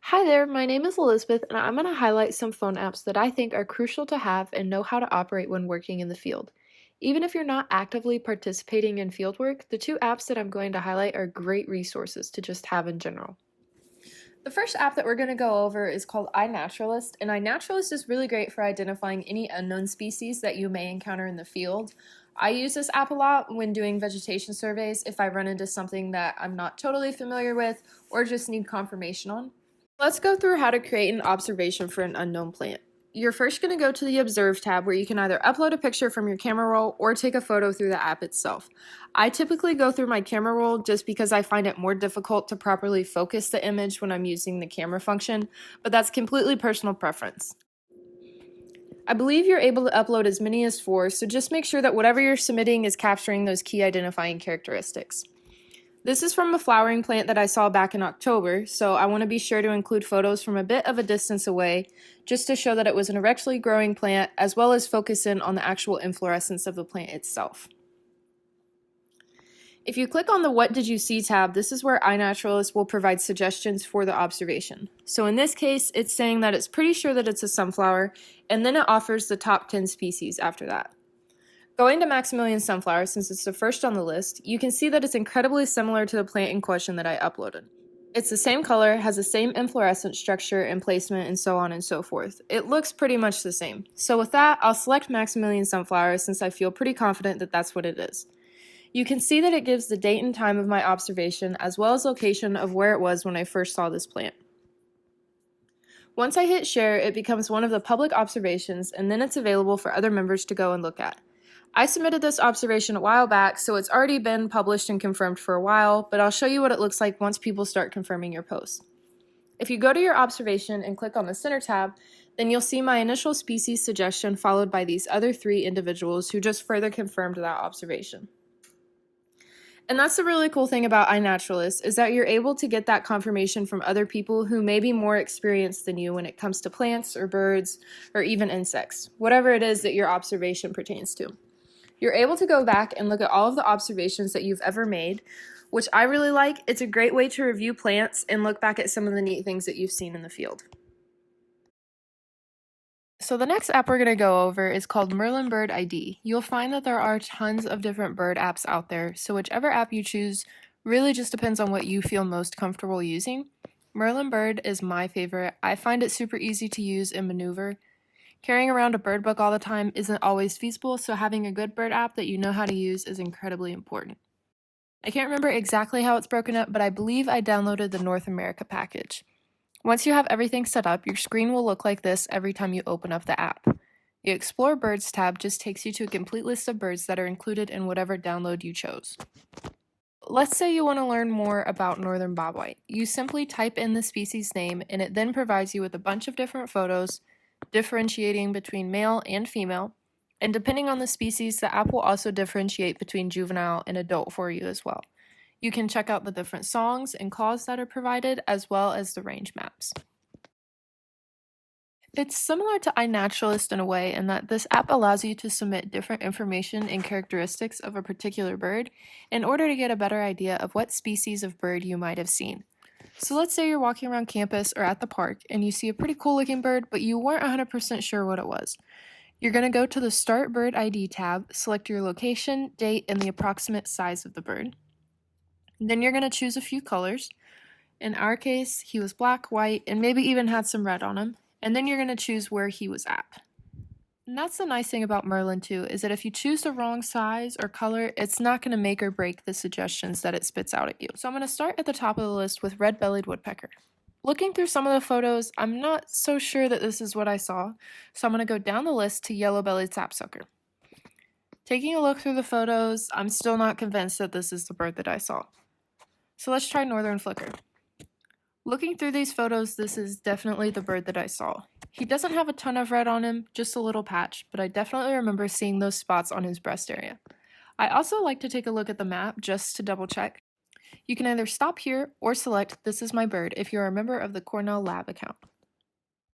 Hi there, my name is Elizabeth, and I'm going to highlight some phone apps that I think are crucial to have and know how to operate when working in the field. Even if you're not actively participating in fieldwork, the two apps that I'm going to highlight are great resources to just have in general. The first app that we're going to go over is called iNaturalist, and iNaturalist is really great for identifying any unknown species that you may encounter in the field. I use this app a lot when doing vegetation surveys if I run into something that I'm not totally familiar with or just need confirmation on. Let's go through how to create an observation for an unknown plant. You're first going to go to the Observe tab where you can either upload a picture from your camera roll or take a photo through the app itself. I typically go through my camera roll just because I find it more difficult to properly focus the image when I'm using the camera function, but that's completely personal preference. I believe you're able to upload as many as 4, so just make sure that whatever you're submitting is capturing those key identifying characteristics. This is from a flowering plant that I saw back in October, so I want to be sure to include photos from a bit of a distance away, just to show that it was an erectly growing plant, as well as focus in on the actual inflorescence of the plant itself. If you click on the What Did You See tab, this is where iNaturalist will provide suggestions for the observation. So in this case, it's saying that it's pretty sure that it's a sunflower, and then it offers the top 10 species after that. Going to Maximilian Sunflower, since it's the first on the list, you can see that it's incredibly similar to the plant in question that I uploaded. It's the same color, has the same inflorescence structure and placement, and so on and so forth. It looks pretty much the same. So with that, I'll select Maximilian Sunflower since I feel pretty confident that that's what it is. You can see that it gives the date and time of my observation as well as location of where it was when I first saw this plant. Once I hit share, it becomes one of the public observations and then it's available for other members to go and look at. I submitted this observation a while back, so it's already been published and confirmed for a while, but I'll show you what it looks like once people start confirming your post. If you go to your observation and click on the Center tab, then you'll see my initial species suggestion followed by these other 3 individuals who just further confirmed that observation. And that's the really cool thing about iNaturalist, is that you're able to get that confirmation from other people who may be more experienced than you when it comes to plants or birds or even insects, whatever it is that your observation pertains to. You're able to go back and look at all of the observations that you've ever made, which I really like. It's a great way to review plants and look back at some of the neat things that you've seen in the field. So the next app we're going to go over is called Merlin Bird ID. You'll find that there are tons of different bird apps out there, so whichever app you choose really just depends on what you feel most comfortable using. Merlin Bird is my favorite. I find it super easy to use and maneuver. Carrying around a bird book all the time isn't always feasible, so having a good bird app that you know how to use is incredibly important. I can't remember exactly how it's broken up, but I believe I downloaded the North America package. Once you have everything set up, your screen will look like this every time you open up the app. The Explore Birds tab just takes you to a complete list of birds that are included in whatever download you chose. Let's say you want to learn more about northern bobwhite. You simply type in the species name and it then provides you with a bunch of different photos, differentiating between male and female, and depending on the species, the app will also differentiate between juvenile and adult for you as well. You can check out the different songs and calls that are provided, as well as the range maps. It's similar to iNaturalist in a way in that this app allows you to submit different information and characteristics of a particular bird in order to get a better idea of what species of bird you might have seen. So let's say you're walking around campus or at the park and you see a pretty cool looking bird, but you weren't 100% sure what it was. You're going to go to the Start Bird ID tab, select your location, date, and the approximate size of the bird. Then you're going to choose a few colors. In our case, he was black, white, and maybe even had some red on him. And then you're going to choose where he was at. And that's the nice thing about Merlin too, is that if you choose the wrong size or color, it's not going to make or break the suggestions that it spits out at you. So I'm going to start at the top of the list with red-bellied woodpecker. Looking through some of the photos, I'm not so sure that this is what I saw, so I'm going to go down the list to yellow-bellied sapsucker. Taking a look through the photos, I'm still not convinced that this is the bird that I saw. So let's try northern flicker. Looking through these photos, this is definitely the bird that I saw. He doesn't have a ton of red on him, just a little patch, but I definitely remember seeing those spots on his breast area. I also like to take a look at the map just to double check. You can either stop here or select This Is My Bird if you're a member of the Cornell Lab account.